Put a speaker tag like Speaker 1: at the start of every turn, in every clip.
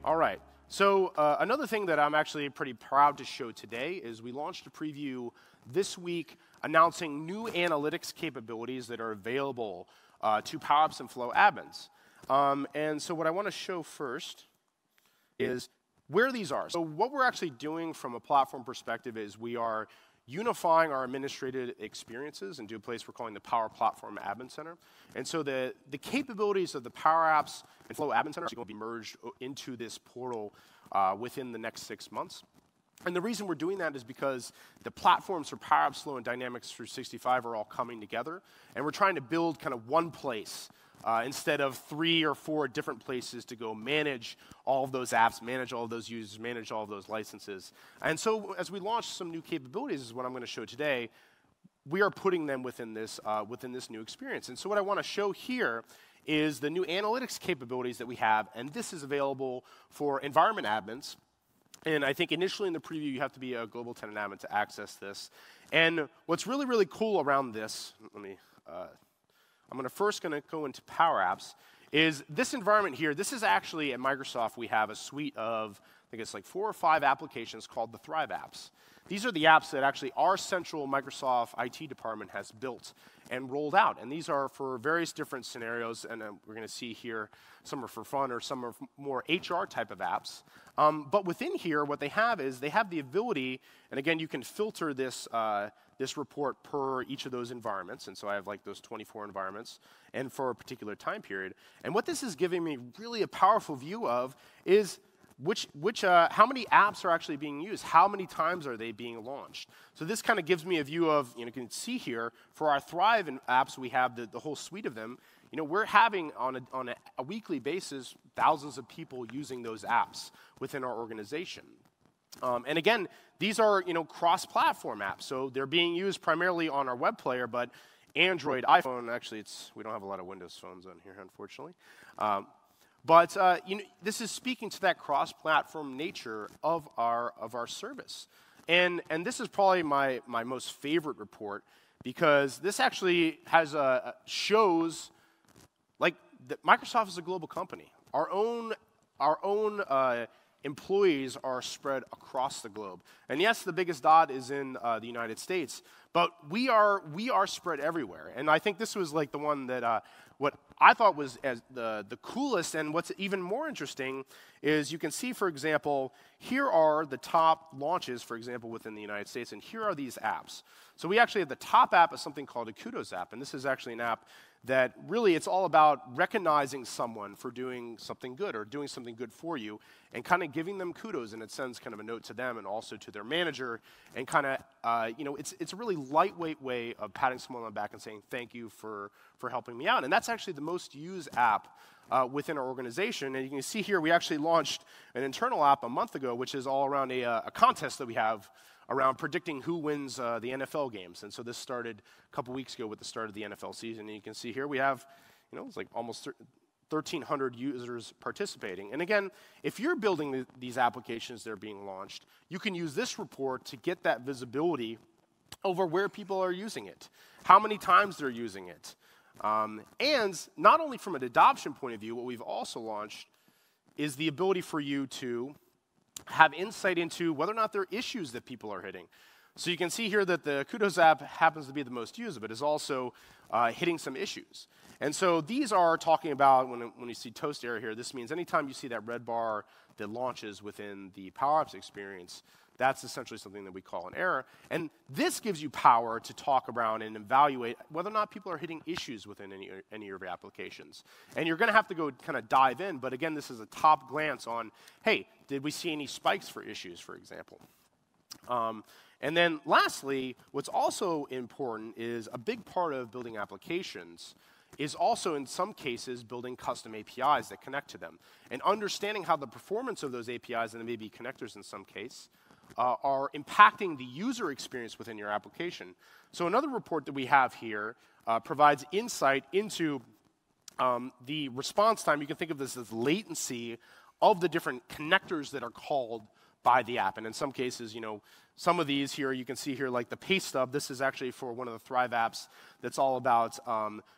Speaker 1: All right. So another thing that I'm actually pretty proud to show today is we launched a preview this week announcing new analytics capabilities that are available to PowerApps and Flow admins. And so what I want to show first is where these are. So what we're actually doing from a platform perspective is we are unifying our administrative experiences into a place we're calling the Power Platform Admin Center. And so the capabilities of the PowerApps and Flow Admin Center are going to be merged into this portal within the next 6 months. And the reason we're doing that is because the platforms for PowerApps, Flow, and Dynamics 365 are all coming together, and we're trying to build kind of one place instead of 3 or 4 different places to go manage all of those apps, manage all of those users, manage all of those licenses. And so as we launch some new capabilities, is what I'm going to show today, we are putting them within this new experience. And so what I want to show here is the new analytics capabilities that we have, and this is available for environment admins. And I think initially in the preview, you have to be a global tenant admin to access this. And what's really, really cool around this, I'm first going to go into PowerApps, is this environment here. This is actually, at Microsoft, we have a suite of, I think it's like 4 or 5 applications called the Thrive apps. These are the apps that actually our central Microsoft IT department has built and rolled out. And these are for various different scenarios, and we're going to see here some are for fun or some are more HR type of apps. But within here, what they have is they have the ability, and again, you can filter this report per each of those environments. And so I have like those 24 environments and for a particular time period. And what this is giving me really a powerful view of is how many apps are actually being used? How many times are they being launched? So this kind of gives me a view of, you can see here, for our Thrive apps, we have the whole suite of them. We're having, on a weekly basis, thousands of people using those apps within our organization. And again, these are, cross-platform apps. So they're being used primarily on our web player, but Android, iPhone, actually, we don't have a lot of Windows phones on here, unfortunately. But this is speaking to that cross-platform nature of our service. And this is probably my most favorite report, because this actually shows like that Microsoft is a global company. Our own employees are spread across the globe. And yes, the biggest dot is in the United States, but we are spread everywhere. And I think this was like the one that what I thought was the coolest, and what's even more interesting is you can see, for example, here are the top launches, for example, within the United States, and here are these apps. So we actually have the top app is something called a Kudos app, and this is actually an app that really it's all about recognizing someone for doing something good or doing something good for you and kind of giving them kudos, and it sends kind of a note to them and also to their manager, and kind of, it's a really lightweight way of patting someone on the back and saying thank you for helping me out. And that's actually the most used app within our organization. And you can see here we actually launched an internal app a month ago, which is all around a contest that we have around predicting who wins the NFL games. And so this started a couple weeks ago with the start of the NFL season. And you can see here we have, it's like almost 1,300 users participating. And again, if you're building these applications that are being launched, you can use this report to get that visibility over where people are using it, how many times they're using it. And not only from an adoption point of view, what we've also launched is the ability for you to have insight into whether or not there are issues that people are hitting. So you can see here that the Kudos app happens to be the most used, but is also hitting some issues. And so these are talking about, when you see toast error here, this means anytime you see that red bar that launches within the PowerApps experience, that's essentially something that we call an error. And this gives you power to talk around and evaluate whether or not people are hitting issues within any of your applications. And you're going to have to go kind of dive in, but again, this is a top glance on, hey, did we see any spikes for issues, for example? And then lastly, what's also important is a big part of building applications is also, in some cases, building custom APIs that connect to them. And understanding how the performance of those APIs, and maybe connectors in some case, are impacting the user experience within your application. So another report that we have here provides insight into the response time. You can think of this as latency of the different connectors that are called by the app. And in some cases, some of these here, you can see here like the pay stub. This is actually for one of the Thrive apps that's all about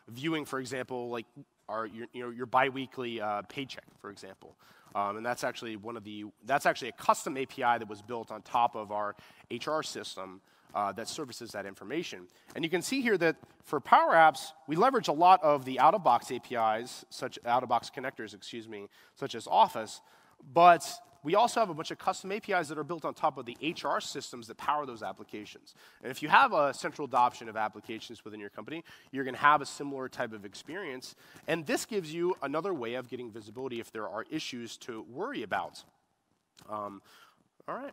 Speaker 1: viewing, for example, like your biweekly paycheck, for example. And that's actually a custom API that was built on top of our HR system that services that information. And you can see here that for PowerApps, we leverage a lot of the out-of-box APIs, out-of-box connectors, such as Office, but we also have a bunch of custom APIs that are built on top of the HR systems that power those applications. And if you have a central adoption of applications within your company, you're going to have a similar type of experience. And this gives you another way of getting visibility if there are issues to worry about. All right,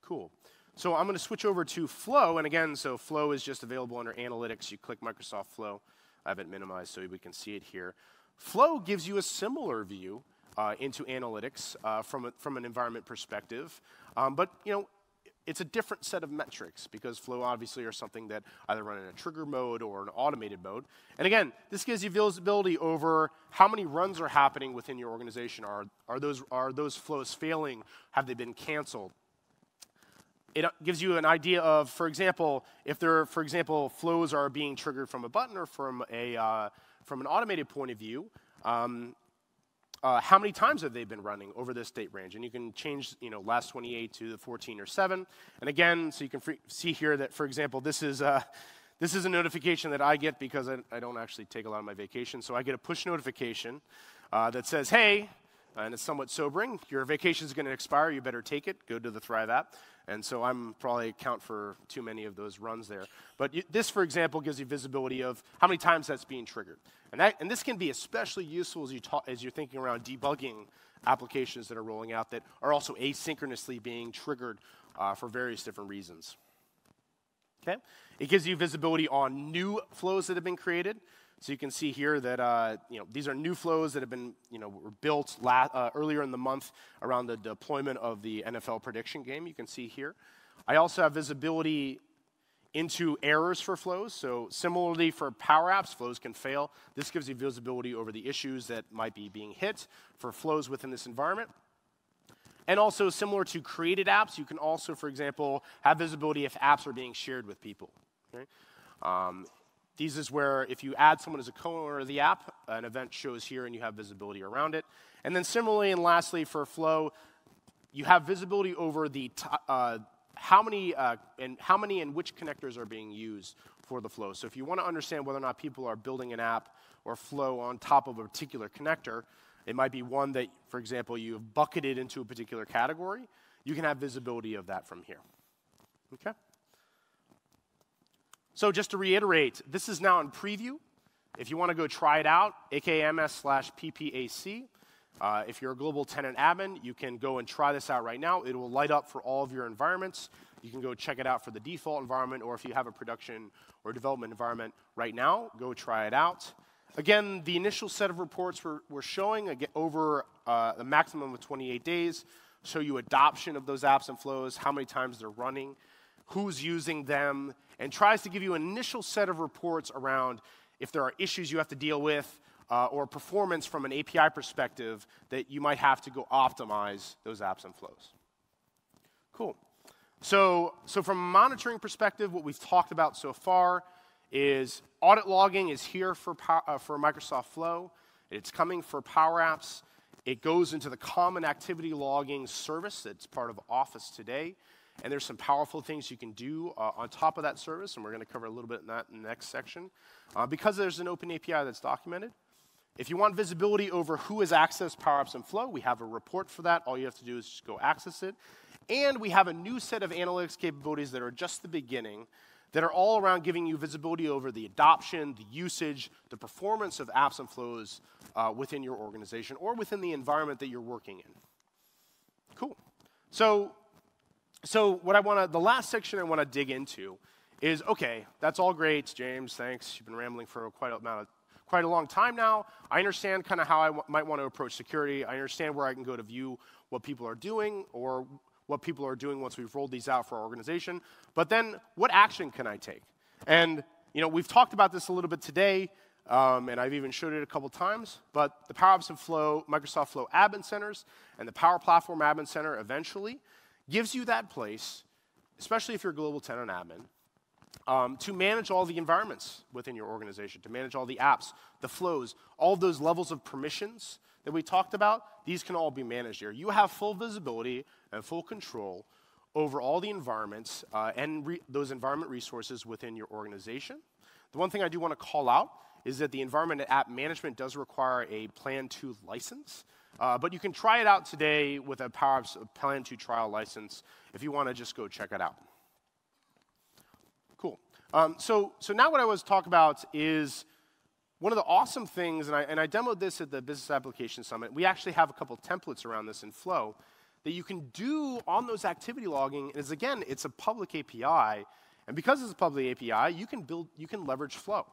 Speaker 1: cool. So I'm going to switch over to Flow. And again, so Flow is just available under Analytics. You click Microsoft Flow. I have it minimized so we can see it here. Flow gives you a similar view into analytics from an environment perspective. But it's a different set of metrics because Flow obviously are something that either run in a trigger mode or an automated mode. And again, this gives you visibility over how many runs are happening within your organization. Are those flows failing? Have they been canceled? It gives you an idea of, for example, if flows are being triggered from a button or from an automated point of view. How many times have they been running over this date range? And you can change, last 28 to the 14 or 7. And again, so you can see here that, for example, this is a notification that I get because I don't actually take a lot of my vacation. So I get a push notification that says, hey, and it's somewhat sobering, your vacation is going to expire. You better take it. Go to the Thrive app. And so I'm probably account for too many of those runs there. But this, for example, gives you visibility of how many times that's being triggered. And this can be especially useful as you're thinking around debugging applications that are rolling out that are also asynchronously being triggered for various different reasons. Okay? It gives you visibility on new flows that have been created. So you can see here that these are new flows that have been were built earlier in the month around the deployment of the NFL prediction game. You can see here. I also have visibility into errors for flows. So similarly for PowerApps, flows can fail. This gives you visibility over the issues that might be being hit for flows within this environment. And also similar to created apps, you can also, for example, have visibility if apps are being shared with people. Okay? These is where if you add someone as a co-owner of the app, an event shows here and you have visibility around it. And then similarly and lastly for Flow, you have visibility over the how many and which connectors are being used for the flow. So if you want to understand whether or not people are building an app or flow on top of a particular connector, it might be one that, for example, you've bucketed into a particular category. You can have visibility of that from here. Okay? So just to reiterate, this is now in preview. If you want to go try it out, AKMS/PPAC. If you're a global tenant admin, you can go and try this out right now. It will light up for all of your environments. You can go check it out for the default environment, or if you have a production or development environment right now, go try it out. Again, the initial set of reports we're showing over a maximum of 28 days, show you adoption of those apps and flows, how many times they're running, who's using them, and tries to give you an initial set of reports around if there are issues you have to deal with or performance from an API perspective that you might have to go optimize those apps and flows. Cool. So from a monitoring perspective, what we've talked about so far is audit logging is here for Microsoft Flow. It's coming for PowerApps. It goes into the common activity logging service that's part of Office today. And there's some powerful things you can do on top of that service, and we're going to cover a little bit in that in the next section. Because there's an open API that's documented. If you want visibility over who has accessed PowerApps and Flow, we have a report for that. All you have to do is just go access it. And we have a new set of analytics capabilities that are just the beginning that are all around giving you visibility over the adoption, the usage, the performance of apps and flows within your organization or within the environment that you're working in. Cool. So the last section I want to dig into is, okay, that's all great, James, thanks. You've been rambling for quite a long time now. I understand kind of how I might want to approach security. I understand where I can go to view what people are doing or what people are doing once we've rolled these out for our organization. But then what action can I take? And we've talked about this a little bit today, and I've even showed it a couple times, but the PowerApps and Flow, Microsoft Flow Admin Centers and the Power Platform Admin Center eventually gives you that place, especially if you're a global tenant admin, to manage all the environments within your organization, to manage all the apps, the flows, all those levels of permissions that we talked about, these can all be managed here. You have full visibility and full control over all the environments and those environment resources within your organization. The one thing I do want to call out is that the environment and app management does require a Plan 2 license, but you can try it out today with a PowerApps Plan 2 trial license if you want to just go check it out. Cool. So now what I was talking about is one of the awesome things, and I demoed this at the Business Application Summit. We actually have a couple templates around this in Flow that you can do on those activity logging. And again, it's a public API, and because it's a public API, you can leverage Flow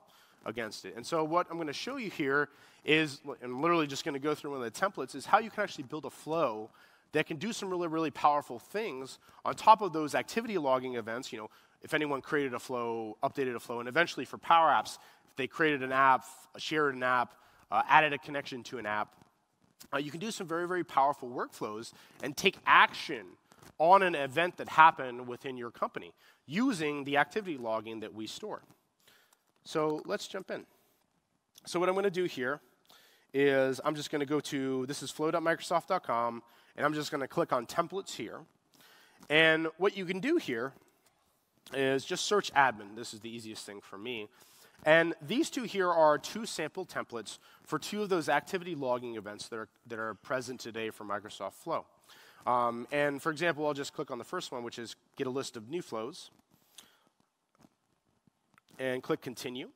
Speaker 1: against it. And so what I'm going to show you here is, and I'm literally just going to go through one of the templates, is how you can actually build a flow that can do some really, really powerful things on top of those activity logging events. You know, if anyone created a flow, updated a flow, and eventually for PowerApps, if they created an app, shared an app, added a connection to an app, you can do some very, very powerful workflows and take action on an event that happened within your company using the activity logging that we store. So let's jump in. So what I'm going to do here is I'm just going to go to, this is flow.microsoft.com, and I'm just going to click on templates here. And what you can do here is just search admin. This is the easiest thing for me. And these two here are two sample templates for two of those activity logging events that are present today for Microsoft Flow. And for example, I'll just click on the first one, which is get a list of new flows. And click continue.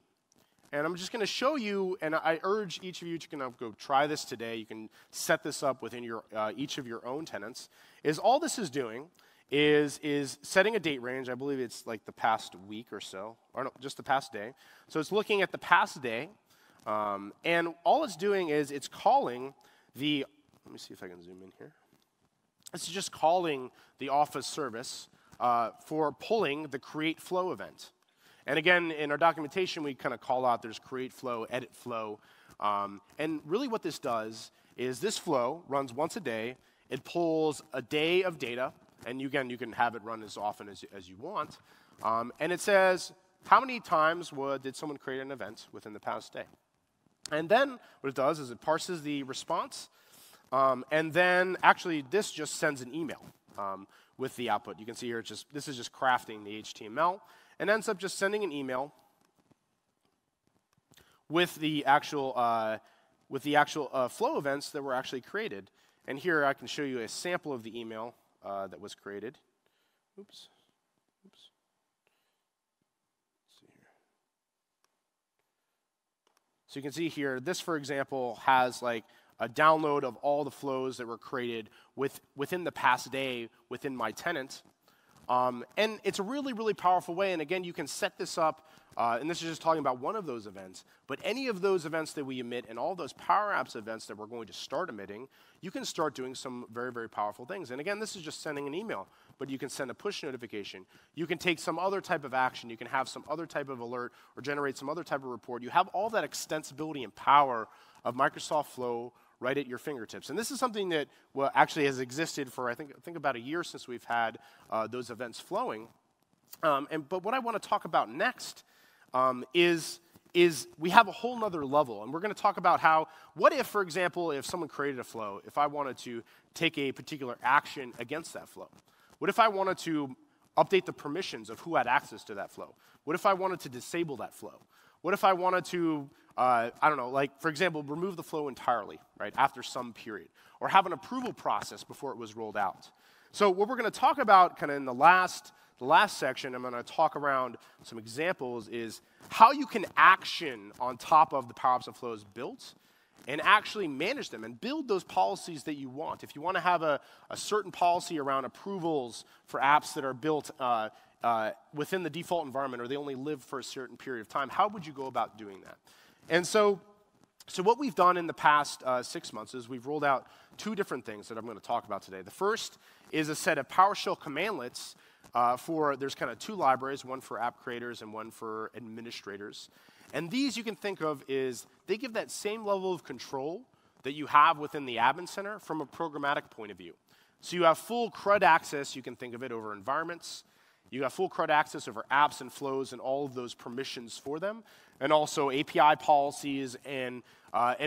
Speaker 1: And I'm just going to show you, and I urge each of you to go try this today. You can set this up within your each of your own tenants. Is all this is doing is setting a date range. I believe it's like the past week or so, or no, just the past day. So it's looking at the past day, and all it's doing is it's calling the, let me see if I can zoom in here. It's just calling the Office service for pulling the create flow event. And again, in our documentation, we kind of call out there's create flow, edit flow. And really what this does is this flow runs once a day. It pulls a day of data. And again, you can have it run as often as you want. And it says, how many times did someone create an event within the past day? And then what it does is it parses the response. And then actually, this just sends an email with the output. You can see here, this is just crafting the HTML. And ends up just sending an email with the actual flow events that were actually created. And here I can show you a sample of the email that was created. Oops. Let's see here. So you can see here, this, for example, has like a download of all the flows that were created within the past day within my tenant. And it's a really, really powerful way. And again, you can set this up, and this is just talking about one of those events, but any of those events that we emit and all those PowerApps events that we're going to start emitting, you can start doing some very, very powerful things. And again, this is just sending an email, but you can send a push notification. You can take some other type of action. You can have some other type of alert or generate some other type of report. You have all that extensibility and power of Microsoft Flow right at your fingertips. And this is something that actually has existed for, I think about a year since we've had those events flowing. But what I want to talk about next is we have a whole nother level. And we're going to talk about how, what if, for example, if someone created a flow, if I wanted to take a particular action against that flow? What if I wanted to update the permissions of who had access to that flow? What if I wanted to disable that flow? What if I wanted to, I don't know, like, for example, remove the flow entirely, right, after some period, or have an approval process before it was rolled out? So what we're going to talk about kind of in the last section, I'm going to talk around some examples, is how you can action on top of the PowerApps and flows built and actually manage them and build those policies that you want. If you want to have a certain policy around approvals for apps that are built within the default environment, or they only live for a certain period of time, how would you go about doing that? And so what we've done in the past 6 months is we've rolled out two different things that I'm going to talk about today. The first is a set of PowerShell commandlets there's kind of two libraries, one for app creators and one for administrators. And these you can think of is, they give that same level of control that you have within the admin center from a programmatic point of view. So you have full CRUD access, you can think of it, over environments. You got full CRUD access over apps and flows and all of those permissions for them, and also API policies. And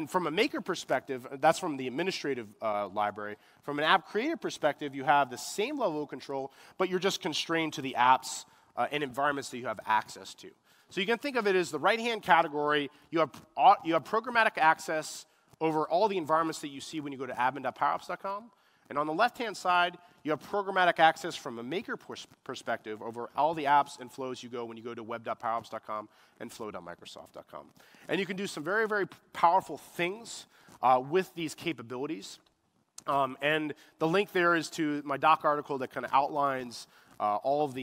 Speaker 1: from a maker perspective, that's from the administrative library. From an app creator perspective, you have the same level of control, but you're just constrained to the apps and environments that you have access to. So you can think of it as the right-hand category. You have programmatic access over all the environments that you see when you go to admin.powerapps.com. And on the left-hand side, you have programmatic access from a maker perspective over all the apps and flows you go when you go to web.powerapps.com and flow.microsoft.com. And you can do some very, very powerful things with these capabilities. And the link there is to my doc article that kind of outlines all of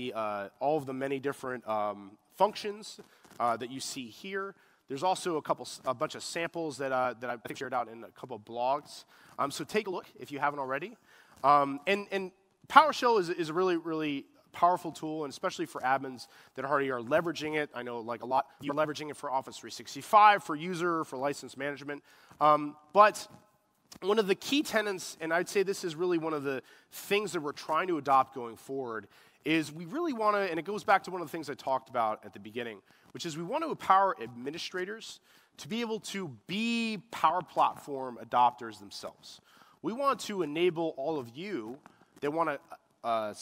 Speaker 1: the many different functions that you see here. There's also a bunch of samples that I think shared out in a couple of blogs. So take a look if you haven't already. And PowerShell is a really, really powerful tool, and especially for admins that already are leveraging it. I know like a lot, you're leveraging it for Office 365, for user, for license management. But one of the key tenets, and I'd say this is really one of the things that we're trying to adopt going forward, is we really want to, and it goes back to one of the things I talked about at the beginning, which is we want to empower administrators to be able to be Power Platform adopters themselves. We want to enable all of you that want to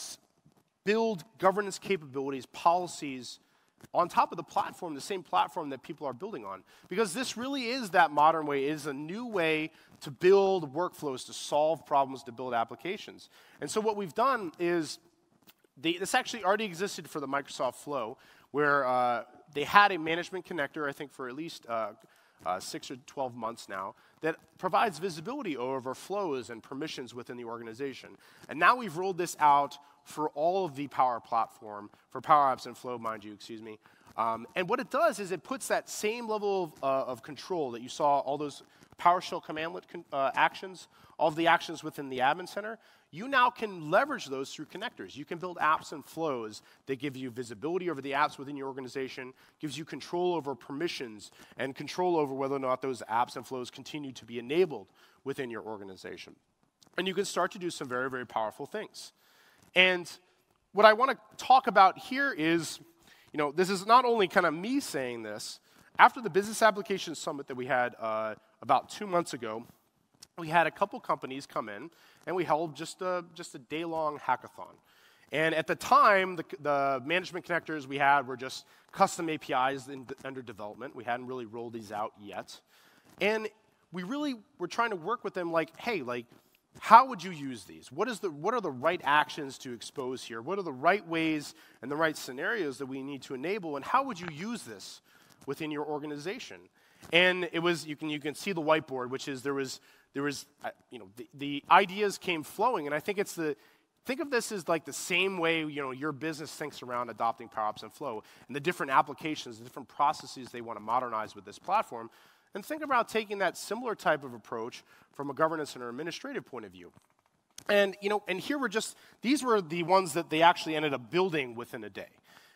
Speaker 1: build governance capabilities, policies, on top of the platform, the same platform that people are building on. Because this really is that modern way. It is a new way to build workflows, to solve problems, to build applications. And so what we've done is, this actually already existed for the Microsoft Flow, where they had a management connector, I think, for at least 6 or 12 months now, that provides visibility over flows and permissions within the organization. And now we've rolled this out for all of the Power Platform, for PowerApps and Flow, mind you, excuse me. And what it does is it puts that same level of control that you saw, all those PowerShell commandlet actions, all of the actions within the admin center. You now can leverage those through connectors. You can build apps and flows that give you visibility over the apps within your organization, gives you control over permissions, and control over whether or not those apps and flows continue to be enabled within your organization. And you can start to do some very, very powerful things. And what I want to talk about here is, this is not only kind of me saying this. After the Business Application Summit that we had about 2 months ago, we had a couple companies come in, and we held just a day-long hackathon. And at the time, the management connectors we had were just custom APIs under development. We hadn't really rolled these out yet. And we really were trying to work with them like, hey, how would you use these? What are the right actions to expose here? What are the right ways and the right scenarios that we need to enable? And how would you use this within your organization? And it was, you can see the whiteboard, which is there was the ideas came flowing, and I think think of this as like the same way your business thinks around adopting PowerApps and Flow, and the different applications, the different processes they want to modernize with this platform, and think about taking that similar type of approach from a governance and an administrative point of view. And and here these were the ones that they actually ended up building within a day.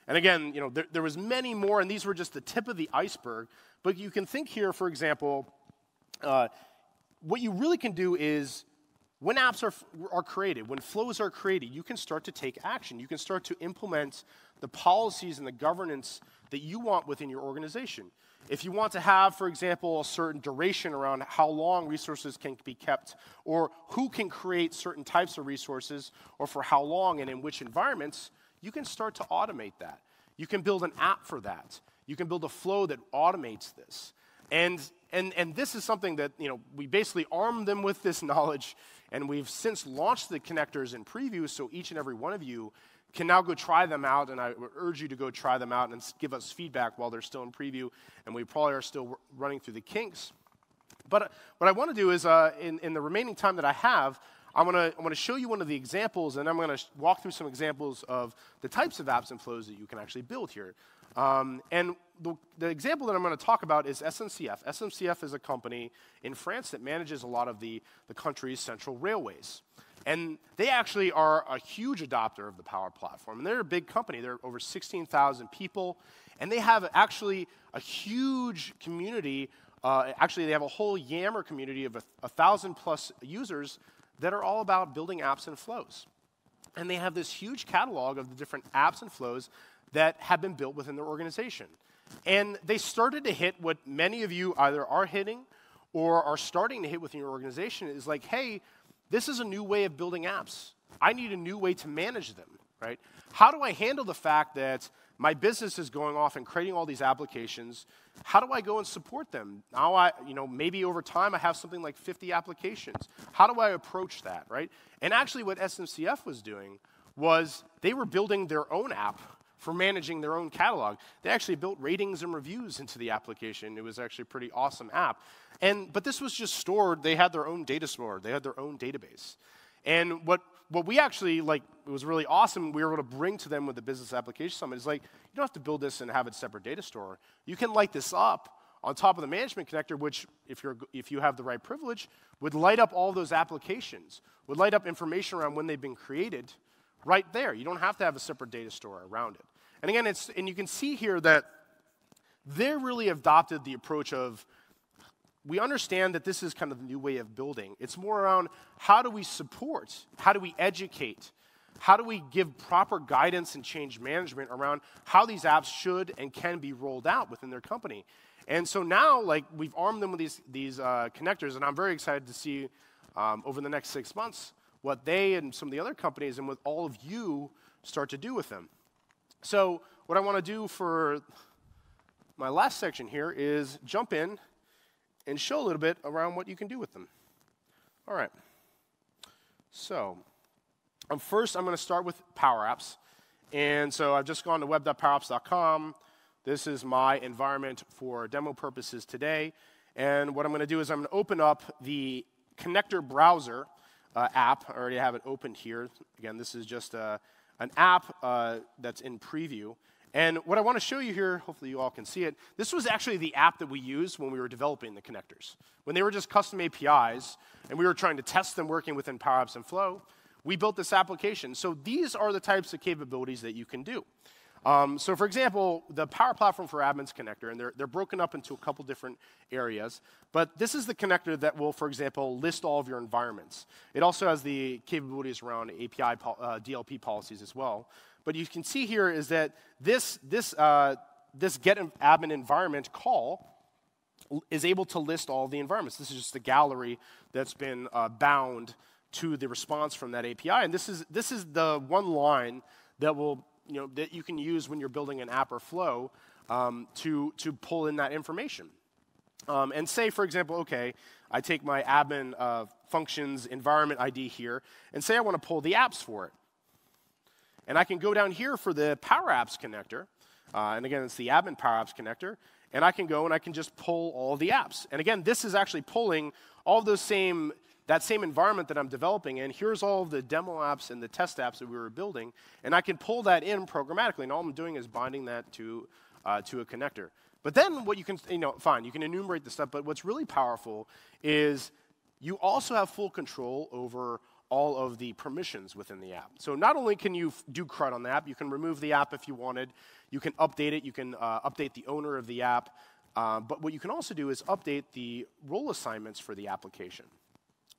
Speaker 1: And again, there was many more, and these were just the tip of the iceberg. But you can think here, for example, what you really can do is, when apps are created, when flows are created, you can start to take action. You can start to implement the policies and the governance that you want within your organization. If you want to have, for example, a certain duration around how long resources can be kept, or who can create certain types of resources, or for how long and in which environments, you can start to automate that. You can build an app for that. You can build a flow that automates this. And this is something that, we basically armed them with this knowledge, and we've since launched the connectors in preview, so each and every one of you can now go try them out, and I would urge you to go try them out and give us feedback while they're still in preview, and we probably are still running through the kinks. But what I want to do is, in the remaining time that I have, I'm going to show you one of the examples, and I'm going to walk through some examples of the types of apps and flows that you can actually build here. And the example that I'm going to talk about is SNCF. SNCF is a company in France that manages a lot of the country's central railways. And they actually are a huge adopter of the Power Platform. And they're a big company. They're over 16,000 people. And they have actually a huge community. Actually, they have a whole Yammer community of 1,000+ users that are all about building apps and flows. and they have this huge catalog of the different apps and flows that have been built within their organization. And they started to hit what many of you either are hitting or are starting to hit within your organization is like, hey, this is a new way of building apps. I need a new way to manage them, right? How do I handle the fact that my business is going off and creating all these applications? How do I go and support them? Now maybe over time I have something like 50 applications. How do I approach that, right? And actually what SMCF was doing was they were building their own app for managing their own catalog. They actually built ratings and reviews into the application. It was actually a pretty awesome app. But this was just stored. They had their own data stored. They had their own database. And what we actually, it was really awesome, we were able to bring to them with the Business Application Summit is like, you don't have to build this and have a separate data store. You can light this up on top of the management connector, which, if you have the right privilege, would light up all those applications, would light up information around when they've been created right there. You don't have to have a separate data store around it. And again, and you can see here that they really adopted the approach of, we understand that this is kind of the new way of building. It's more around how do we support, how do we educate, how do we give proper guidance and change management around how these apps should and can be rolled out within their company. And so now, we've armed them with these connectors, and I'm very excited to see over the next 6 months what they and some of the other companies and what all of you start to do with them. So what I want to do for my last section here is jump in and show a little bit around what you can do with them. All right. So first, I'm going to start with PowerApps. And so I've just gone to web.powerapps.com. This is my environment for demo purposes today. And what I'm going to do is I'm going to open up the connector browser app. I already have it opened here. Again, this is just an app that's in preview. And what I want to show you here, hopefully you all can see it, this was actually the app that we used when we were developing the connectors. When they were just custom APIs, and we were trying to test them working within PowerApps and Flow, we built this application. So these are the types of capabilities that you can do. So for example, the Power Platform for Admins connector, and they're broken up into a couple different areas, but this is the connector that will, for example, list all of your environments. It also has the capabilities around API DLP policies as well. But you can see here is that this get admin environment call is able to list all the environments. This is just the gallery that's been bound to the response from that API. And this is the one line that will that you can use when you're building an app or flow to pull in that information. And say, for example, okay, I take my admin functions environment ID here, and say I want to pull the apps for it. And I can go down here for the PowerApps connector. And again, it's the admin PowerApps connector. And I can go and I can just pull all the apps. And again, this is actually pulling all those that same environment that I'm developing in. Here's all of the demo apps and the test apps that we were building. And I can pull that in programmatically. And all I'm doing is binding that to a connector. But then what you can, fine, you can enumerate the stuff. But what's really powerful is you also have full control over all of the permissions within the app. So not only can you do CRUD on the app, you can remove the app if you wanted, you can update it, you can update the owner of the app, but what you can also do is update the role assignments for the application.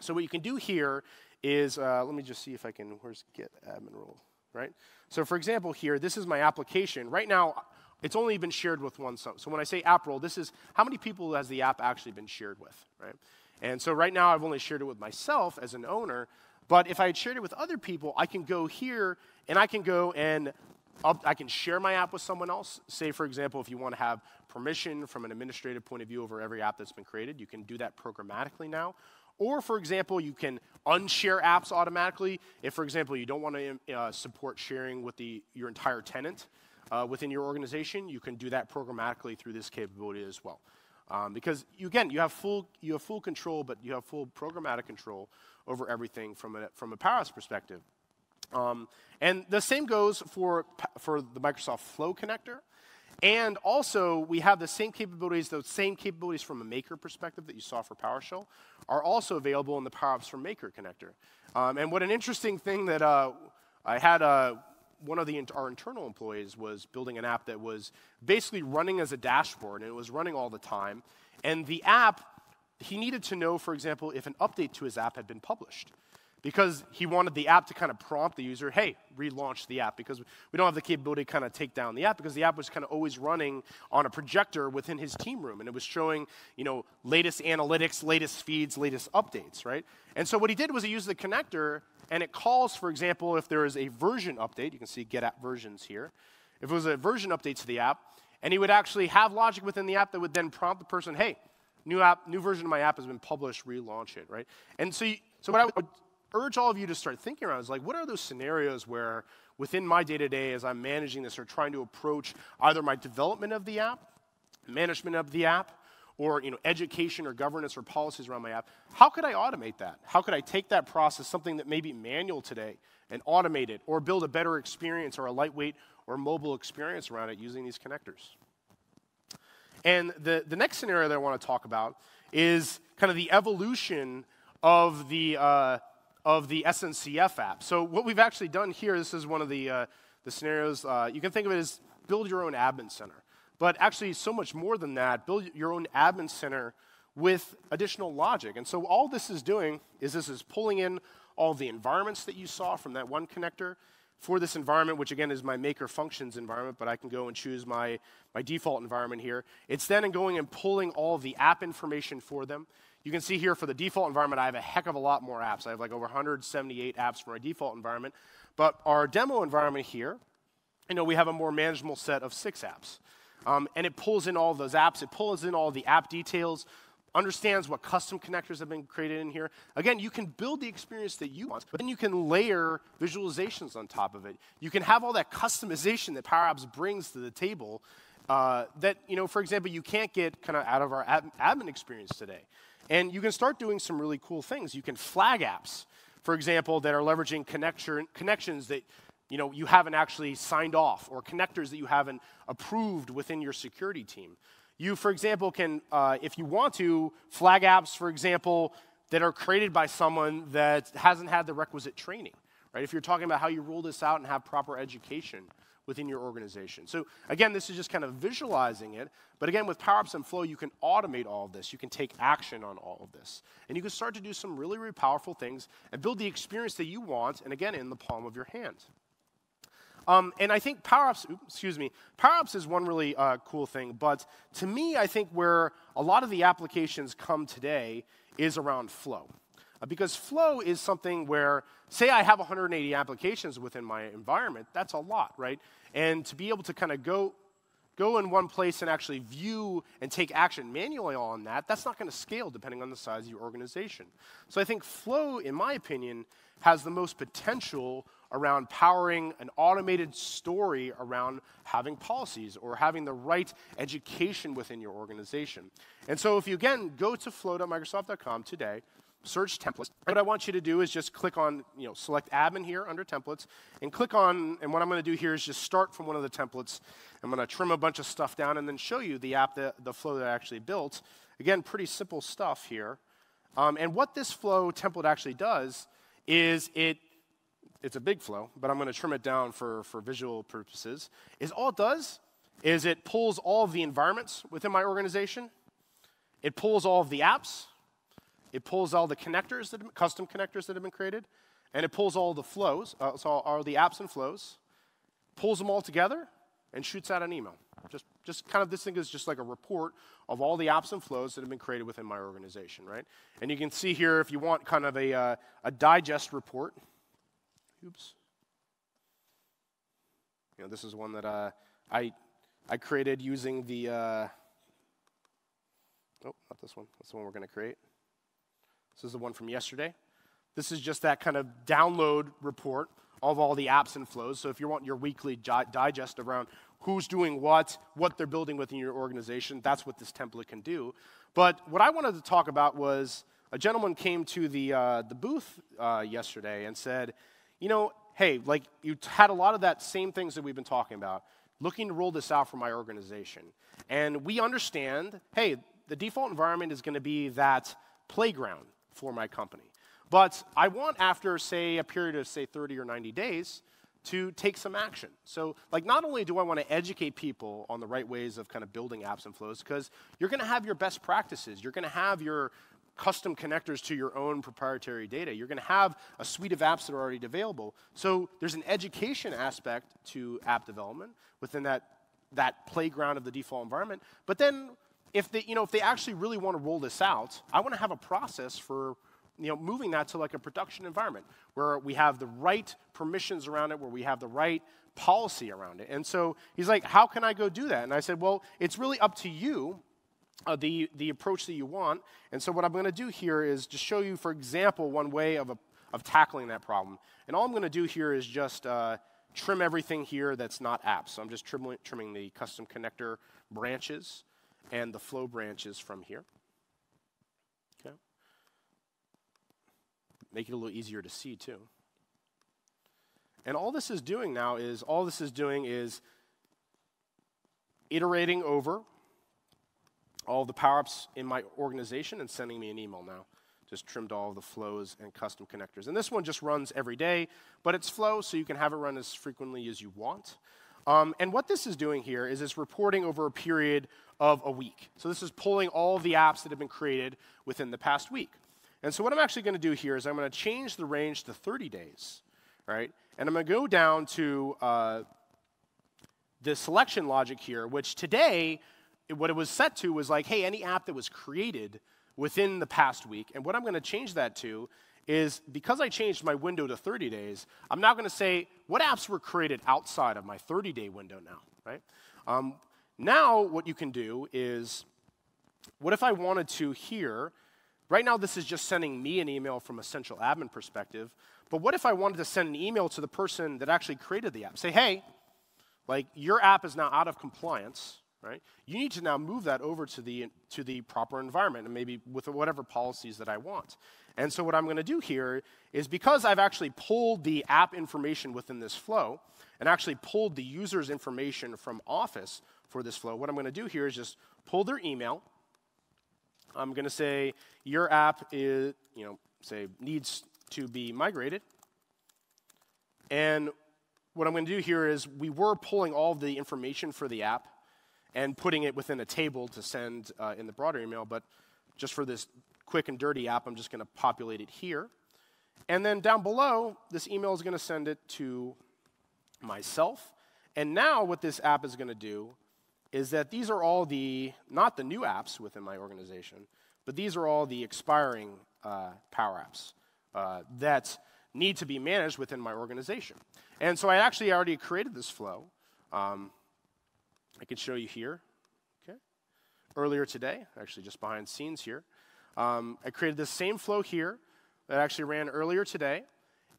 Speaker 1: So what you can do here is, let me just see if I can, where's get admin role, right? So for example here, this is my application. Right now, it's only been shared with one. So when I say app role, this is how many people has the app actually been shared with, right? And so right now, I've only shared it with myself as an owner. But if I had shared it with other people, I can go here, and I can go and I can share my app with someone else. Say, for example, if you want to have permission from an administrative point of view over every app that's been created, you can do that programmatically now. Or, for example, you can unshare apps automatically. If, for example, you don't want to support sharing with your entire tenant within your organization, you can do that programmatically through this capability as well. Because, again, you have full control, but you have full programmatic control over everything from a PowerApps perspective. And the same goes for the Microsoft Flow connector. And also, we have the same capabilities, those same capabilities from a Maker perspective that you saw for PowerShell are also available in the PowerApps for Maker connector. And what an interesting thing that I had one of our internal employees was building an app that was basically running as a dashboard, and it was running all the time. And the app, he needed to know, for example, if an update to his app had been published. because he wanted the app to kind of prompt the user, hey, relaunch the app, because we don't have the capability to kind of take down the app, because the app was kind of always running on a projector within his team room, and it was showing, latest analytics, latest feeds, latest updates, right? And so what he did was he used the connector, and it calls, for example, if there is a version update, you can see get app versions here, if it was a version update to the app, and he would actually have logic within the app that would then prompt the person, hey, new version of my app has been published, relaunch it, right? And so what I would urge all of you to start thinking around is like, what are those scenarios where within my day-to-day as I'm managing this or trying to approach either my development of the app, management of the app, or education or governance or policies around my app, how could I automate that? How could I take that process, something that may be manual today, and automate it, or build a better experience or a lightweight or mobile experience around it using these connectors? And the next scenario that I want to talk about is kind of the evolution of the SNCF app. So what we've actually done here, this is one of the scenarios, you can think of it as build your own admin center. But actually so much more than that, build your own admin center with additional logic. And so all this is doing is this is pulling in all the environments that you saw from that one connector for this environment, which again is my maker functions environment, but I can go and choose my default environment here. It's then going and pulling all of the app information for them. You can see here for the default environment, I have a heck of a lot more apps. I have like over 178 apps for my default environment. But our demo environment here, we have a more manageable set of 6 apps. And it pulls in all of those apps. It pulls in all the app details, understands what custom connectors have been created in here. Again, you can build the experience that you want, but then you can layer visualizations on top of it. You can have all that customization that PowerApps brings to the table that, for example, you can't get kind of out of our admin experience today. And you can start doing some really cool things. You can flag apps, for example, that are leveraging connections that you haven't actually signed off, or connectors that you haven't approved within your security team. You, for example, can, if you want to, flag apps, for example, that are created by someone that hasn't had the requisite training, right? If you're talking about how you roll this out and have proper education within your organization. So again, this is just kind of visualizing it, but again, with PowerApps and Flow, you can automate all of this. You can take action on all of this. And you can start to do some really, really powerful things and build the experience that you want, and again, in the palm of your hand. And I think PowerApps is one really cool thing, but to me, I think where a lot of the applications come today is around Flow. Because Flow is something where, say I have 180 applications within my environment, that's a lot, right? And to be able to kind of go in one place and actually view and take action manually on that, that's not going to scale depending on the size of your organization. So I think Flow, in my opinion, has the most potential around powering an automated story around having policies or having the right education within your organization. And so if you, again, go to flow.microsoft.com today, search templates. What I want you to do is just click on, select admin here under templates, and click on, and what I'm going to do here is just start from one of the templates. I'm going to trim a bunch of stuff down and then show you the app, the flow that I actually built. Again, pretty simple stuff here. And what this flow template actually does is it's a big flow, but I'm going to trim it down for visual purposes, is all it does is it pulls all of the environments within my organization. It pulls all of the apps. It pulls all the connectors, custom connectors that have been created, and it pulls all the flows, so all the apps and flows, pulls them all together, and shoots out an email. Just kind of, this thing is just like a report of all the apps and flows that have been created within my organization, right? And you can see here, if you want kind of a digest report, oops. This is one that I created using the, oh, not this one. That's the one we're going to create. This is the one from yesterday. This is just that kind of download report of all the apps and flows. So if you want your weekly digest around who's doing what they're building within your organization, that's what this template can do. But what I wanted to talk about was a gentleman came to the booth yesterday and said, hey, like you had a lot of that same things that we've been talking about, looking to roll this out for my organization. And we understand, hey, the default environment is going to be that playground for my company. But I want, after, say, a period of, say, 30 or 90 days, to take some action. So, like, not only do I want to educate people on the right ways of kind of building apps and flows, because you're going to have your best practices. You're going to have your custom connectors to your own proprietary data. You're going to have a suite of apps that are already available. So there's an education aspect to app development within that playground of the default environment. But then if they actually really want to roll this out, I want to have a process for moving that to like a production environment where we have the right permissions around it, where we have the right policy around it. And so he's like, how can I go do that? And I said, well, it's really up to you, the approach that you want. And so what I'm going to do here is just show you, for example, one way of tackling that problem. And all I'm going to do here is just trim everything here that's not apps. So I'm just trimming the custom connector branches and the flow branches from here. Okay. Make it a little easier to see, too. And all this is doing now is, iterating over all the PowerApps in my organization and sending me an email now. Just trimmed all of the flows and custom connectors. And this one just runs every day, but it's flow, so you can have it run as frequently as you want. And what this is doing here is it's reporting over a period of a week. So this is pulling all of the apps that have been created within the past week. And so what I'm actually going to do here is I'm going to change the range to 30 days, right? And I'm going to go down to the selection logic here, which today, what it was set to was like, hey, any app that was created within the past week. And what I'm going to change that to is, because I changed my window to 30 days, I'm now going to say, what apps were created outside of my 30-day window now, right? Now what you can do is, what if I wanted to here, right now this is just sending me an email from a central admin perspective, but what if I wanted to send an email to the person that actually created the app? Say, hey, like your app is now out of compliance, right? You need to now move that over to the proper environment, and maybe with whatever policies that I want. And so what I'm going to do here is, because I've actually pulled the app information within this flow and actually pulled the user's information from Office for this flow, what I'm going to do here is just pull their email. I'm going to say your app is, say needs to be migrated. And what I'm going to do here is, we were pulling all of the information for the app and putting it within a table to send in the broader email, but just for this quick and dirty app, I'm just going to populate it here. And then down below, this email is going to send it to myself. And now what this app is going to do is that these are all not the new apps within my organization, but these are all the expiring PowerApps that need to be managed within my organization. And so I actually already created this flow. I can show you here, okay? Earlier today, actually just behind the scenes here, I created this same flow here that actually ran earlier today.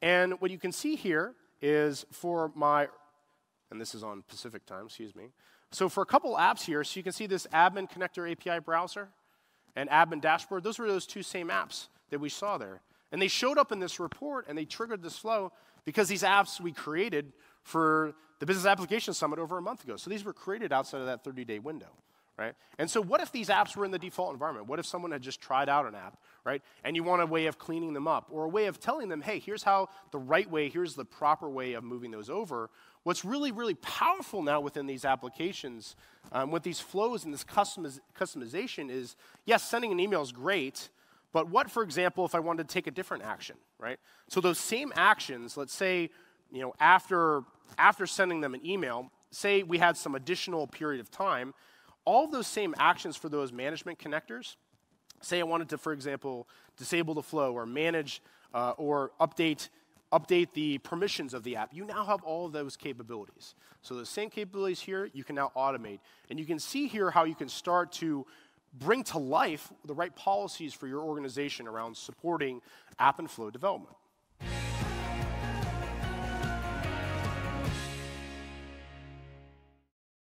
Speaker 1: And what you can see here is for and this is on Pacific time, excuse me. So for a couple apps here, so you can see this admin connector API browser and admin dashboard. Those were those two same apps that we saw there. And they showed up in this report, and they triggered this flow because these apps we created for the Business Application Summit over a month ago. So these were created outside of that 30-day window, right? And so what if these apps were in the default environment? What if someone had just tried out an app, right? And you want a way of cleaning them up, or a way of telling them, hey, here's how the right way, here's the proper way of moving those over. What's really, really powerful now within these applications, with these flows and this customization is, yes, sending an email is great, but what, for example, if I wanted to take a different action, right? So those same actions, let's say, after sending them an email, say we had some additional period of time, all of those same actions for those management connectors, say I wanted to, for example, disable the flow or manage or update the permissions of the app, you now have all of those capabilities. So the same capabilities here, you can now automate. And you can see here how you can start to bring to life the right policies for your organization around supporting app and flow development.